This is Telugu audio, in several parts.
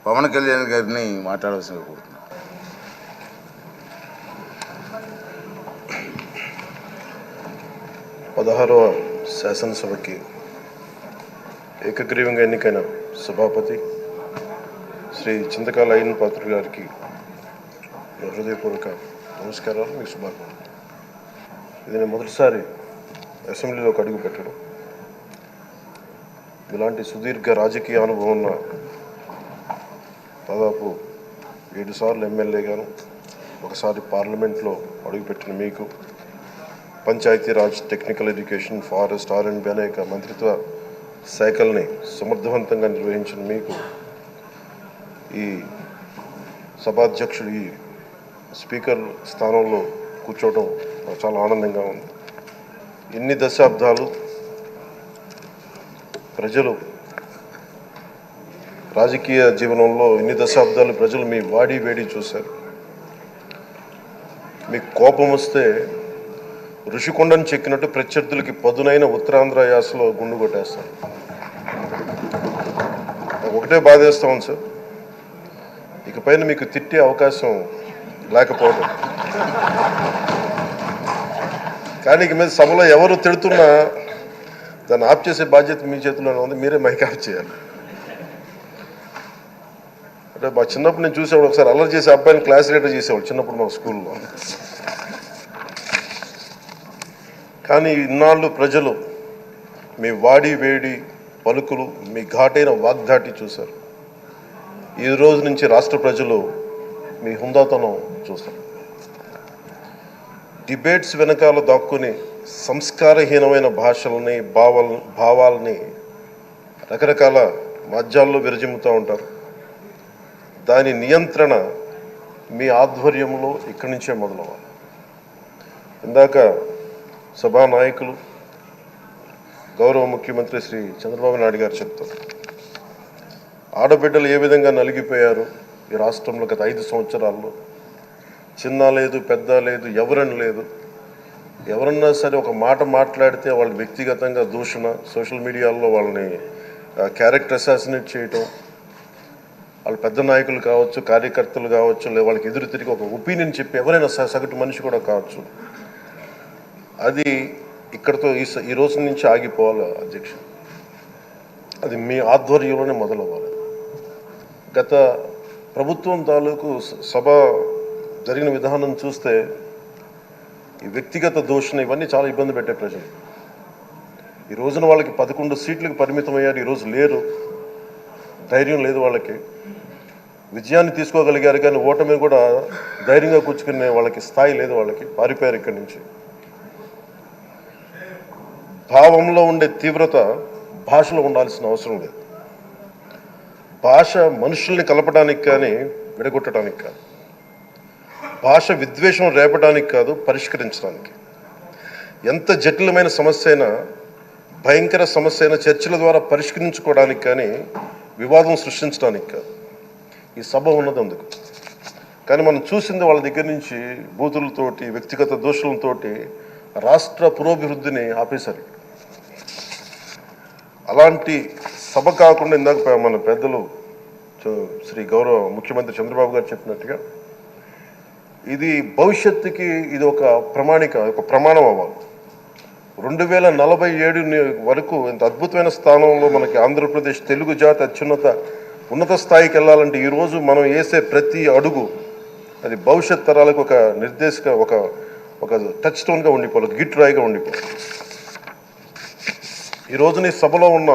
పవన్ కళ్యాణ్ గారిని మాట్లాడవలసిందిగా కోరుతున్నాను. పదహారవ శాసనసభకి ఏకగ్రీవంగా ఎన్నికైన సభాపతి శ్రీ చింతకాయల అయ్యన్న పాత్రుడు గారికి హృదయపూర్వక నమస్కారాలు, మీకు శుభాకాంక్షలు. ఇది నేను మొదటిసారి అసెంబ్లీలోకి అడుగు పెట్టడం. ఇలాంటి సుదీర్ఘ రాజకీయ అనుభవం ఉన్న దాదాపు 7 సార్లు ఎమ్మెల్యేగాను, ఒకసారి పార్లమెంట్లో అడుగుపెట్టిన మీకు, Panchayati Raj, technical education, forest, R&B అనేక మంత్రిత్వ శాఖల్ని సమర్థవంతంగా నిర్వహించిన మీకు ఈ సభాధ్యక్షుడు, ఈ స్పీకర్ స్థానంలో కూర్చోవడం నాకు చాలా ఆనందంగా ఉంది. ఇన్ని దశాబ్దాలు ప్రజలు రాజకీయ జీవనంలో ఇన్ని దశాబ్దాలు ప్రజలు మీ వాడి వేడి చూశారు. మీకు కోపం వస్తే ఋషికొండను చెక్కినట్టు ప్రత్యర్థులకి పదునైన ఉత్తరాంధ్ర యాసలో గుండు కొట్టేస్తారు. ఒకటే బాధేస్తా ఉంది సార్, ఇకపైన మీకు తిట్టే అవకాశం లేకపోవడం. కానీ ఇక మీద సభలో ఎవరు తిడుతున్నా దాన్ని ఆఫ్ చేసే బాధ్యత మీ చేతిలోనే ఉంది. మీరే మైక్ ఆఫ్ చేయాలి. అంటే మా చిన్నప్పుడు నేను చూసేవాడు, ఒకసారి అల్లరి చేసే అబ్బాయిని క్లాస్ లీడర్ చేసేవాడు చిన్నప్పుడు మా స్కూల్లో. కానీ ఇన్నాళ్ళు ప్రజలు మీ వాడి వేడి పలుకులు, మీ ఘాటైన వాగ్దాటి చూశారు. ఈ రోజు నుంచి రాష్ట్ర ప్రజలు మీ హుందాతనం చూస్తారు. డిబేట్స్ వెనకాల దాక్కుని సంస్కారహీనమైన భాషల్ని, భావాలని రకరకాల మాధ్యాల్లో విరజిమ్ముతూ ఉంటారు. దాని నియంత్రణ మీ ఆధ్వర్యంలో ఇక్కడి నుంచే మొదలవ్వాలి. ఇందాక సభానాయకులు, గౌరవ ముఖ్యమంత్రి శ్రీ చంద్రబాబు నాయుడు గారు చెప్తారు, ఆడబిడ్డలు ఏ విధంగా నలిగిపోయారు ఈ రాష్ట్రంలో గత 5 సంవత్సరాల్లో. చిన్న లేదు, పెద్ద లేదు, ఎవరని లేదు. ఎవరన్నా సరే ఒక మాట మాట్లాడితే వాళ్ళు వ్యక్తిగతంగా దూషణ, సోషల్ మీడియాలో వాళ్ళని క్యారెక్టర్ అసాసినేట్ చేయటం, వాళ్ళు పెద్ద నాయకులు కావచ్చు, కార్యకర్తలు కావచ్చు, లేదా వాళ్ళకి ఎదురు తిరిగి ఒక ఒపీనియన్ చెప్పి ఎవరైనా సగటు మనిషి కూడా కావచ్చు, అది ఇక్కడితో ఈ రోజు నుంచి ఆగిపోవాలి అధ్యక్ష. అది మీ ఆధ్వర్యంలోనే మొదలవ్వాలి. గత ప్రభుత్వం తాలూకు సభ జరిగిన విధానం చూస్తే ఈ వ్యక్తిగత దూషణ ఇవన్నీ చాలా ఇబ్బంది పెట్టే ప్రజలు. ఈ రోజున వాళ్ళకి 11 సీట్లకు పరిమితం అయ్యారు, ఈరోజు లేరు, ధైర్యం లేదు వాళ్ళకి. విజయాన్ని తీసుకోగలిగారు కానీ ఓటమిని కూడా ధైర్యంగా కూర్చుకునే వాళ్ళకి స్థాయి లేదు, వాళ్ళకి పారిపోయారు ఇక్కడి నుంచి. భావంలో ఉండే తీవ్రత భాషలో ఉండాల్సిన అవసరం లేదు. భాష మనుషుల్ని కలపడానికి కానీ విడగొట్టడానికి కాదు. భాష విద్వేషం రేపడానికి కాదు, పరిష్కరించడానికి. ఎంత జటిలమైన సమస్య అయినా, భయంకర సమస్య అయినా చర్చల ద్వారా పరిష్కరించుకోవడానికి కానీ వివాదం సృష్టించడానికి కాదు. ఈ సభ ఉన్నది అందుకు. కానీ మనం చూసింది వాళ్ళ దగ్గర నుంచి బూతులతోటి, వ్యక్తిగత దోషులతోటి రాష్ట్ర పురోభివృద్ధిని ఆపేశారు. అలాంటి సభ కాకుండా ఇందాక మన పెద్దలు శ్రీ గౌరవ ముఖ్యమంత్రి చంద్రబాబు గారు చెప్పినట్టుగా ఇది భవిష్యత్తుకి ఇది ఒక ప్రమాణం అవ్వాలి. 2047 వరకు ఇంత అద్భుతమైన స్థానంలో మనకి ఆంధ్రప్రదేశ్ తెలుగు జాతి ఉన్నత స్థాయికి వెళ్ళాలంటే ఈరోజు మనం వేసే ప్రతి అడుగు అది భవిష్యత్ తరాలకు ఒక నిర్దేశక ఒక టచ్ స్టోన్గా ఉండిపోవాలి, గిట్ రాయిగా ఉండిపోవాలి. ఈ రోజున ఈ సభలో ఉన్న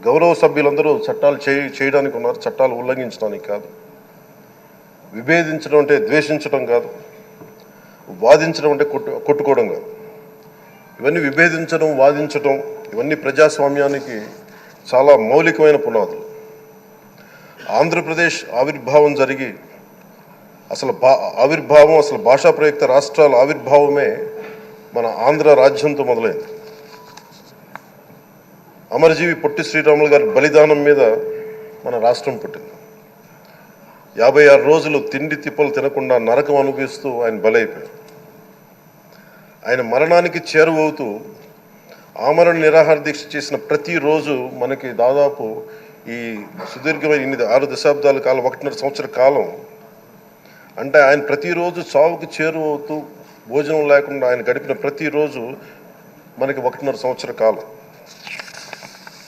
గౌరవ సభ్యులందరూ చట్టాలు చేయడానికి ఉన్నారు, చట్టాలు ఉల్లంఘించడానికి కాదు. విభేదించడం అంటే ద్వేషించడం కాదు, వాదించడం అంటే కొట్టుకోవడం కాదు. ఇవన్నీ విభేదించడం, వాదించడం ఇవన్నీ ప్రజాస్వామ్యానికి చాలా మౌలికమైన పునాదులు. ఆంధ్రప్రదేశ్ ఆవిర్భావం జరిగి అసలు భాషా ప్రయుక్త రాష్ట్రాల ఆవిర్భావమే మన ఆంధ్ర రాజ్యంతో మొదలైంది. అమరజీవి పొట్టి శ్రీరాములు గారి బలిదానం మీద మన రాష్ట్రం పుట్టింది. 56 రోజులు తిండి తిప్పలు తినకుండా నరకం అనుభవిస్తూ ఆయన బలైపోయారు. ఆయన మరణానికి చేరువవుతూ ఆమరణ నిరాహార దీక్ష చేసిన ప్రతిరోజు మనకి దాదాపు ఈ సుదీర్ఘమైన 6 దశాబ్దాల కాలం 1.5 సంవత్సర కాలం అంటే ఆయన ప్రతిరోజు చావుకి చేరువవుతూ భోజనం లేకుండా ఆయన గడిపిన ప్రతిరోజు మనకి 1.5 సంవత్సర కాలం.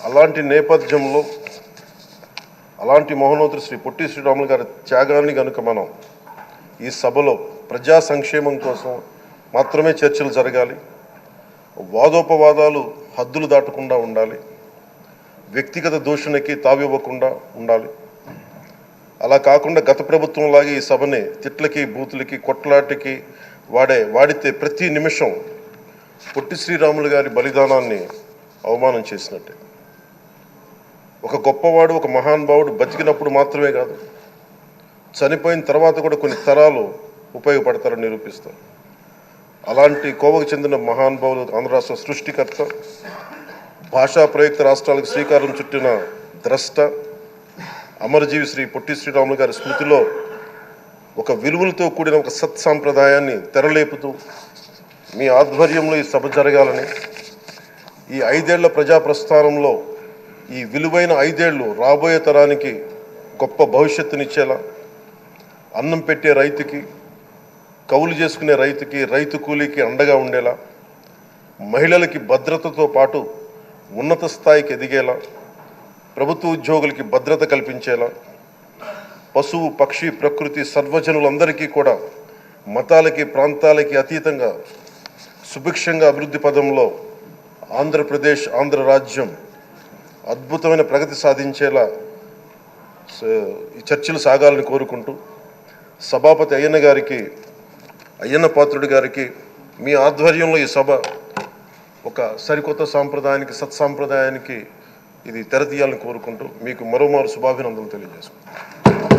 అలాంటి నేపథ్యంలో అలాంటి మహోన్నతుడు శ్రీ పొట్టి శ్రీరాములు గారి త్యాగాన్ని కనుక మనం ఈ సభలో ప్రజా సంక్షేమం కోసం మాత్రమే చర్చలు జరగాలి, వాదోపవాదాలు హద్దులు దాటకుండా ఉండాలి, వ్యక్తిగత దూషణకి తావివ్వకుండా ఉండాలి. అలా కాకుండా గత ప్రభుత్వంలాగే ఈ సభని తిట్లకి బూతులకి కొట్లాటికి వాడితే ప్రతి నిమిషం పొట్టి శ్రీరాములు గారి బలిదానాన్ని అవమానం చేసినట్టే. ఒక గొప్పవాడు ఒక మహానుభావుడు బతికినప్పుడు మాత్రమే కాదు, చనిపోయిన తర్వాత కూడా కొన్ని తరాలు ఉపయోగపడతారని నిరూపిస్తారు. అలాంటి కోవకు చెందిన మహానుభావులు ఆంధ్ర రాష్ట్ర సృష్టికర్త, భాషా ప్రయుక్త రాష్ట్రాలకు శ్రీకారం చుట్టిన ద్రష్ట, అమరజీవి శ్రీ పొట్టి శ్రీరాములు గారి స్మృతిలో ఒక విలువలతో కూడిన ఒక సత్సాంప్రదాయాన్ని తెరలేపుతూ మీ ఆధ్వర్యంలో ఈ సభ జరగాలని, ఈ 5 ఏళ్ల ప్రజా ప్రస్థానంలో ఈ విలువైన 5 ఏళ్ళు రాబోయే తరానికి గొప్ప భవిష్యత్తునిచ్చేలా, అన్నం పెట్టే రైతుకి, కౌలు చేసుకునే రైతుకి, రైతు కూలీకి అండగా ఉండేలా, మహిళలకి భద్రతతో పాటు ఉన్నత స్థాయికి ఎదిగేలా, ప్రభుత్వ ఉద్యోగులకి భద్రత కల్పించేలా, పశువు పక్షి ప్రకృతి సర్వజనులందరికీ కూడా మతాలకి ప్రాంతాలకి అతీతంగా సుభిక్షంగా అభివృద్ధి పదంలో ఆంధ్రప్రదేశ్ ఆంధ్ర రాజ్యం అద్భుతమైన ప్రగతి సాధించేలా ఈ చర్చలు సాగాలని కోరుకుంటూ, సభాపతి అయ్యన్న పాత్రుడి గారికి మీ ఆధ్వర్యంలో ఈ సభ ఒక సరికొత్త సాంప్రదాయానికి సత్సాంప్రదాయానికి ఇది తెరతీయాలని కోరుకుంటూ మీకు మరోమారు శుభాభినందనలు తెలియజేసుకుంటాను.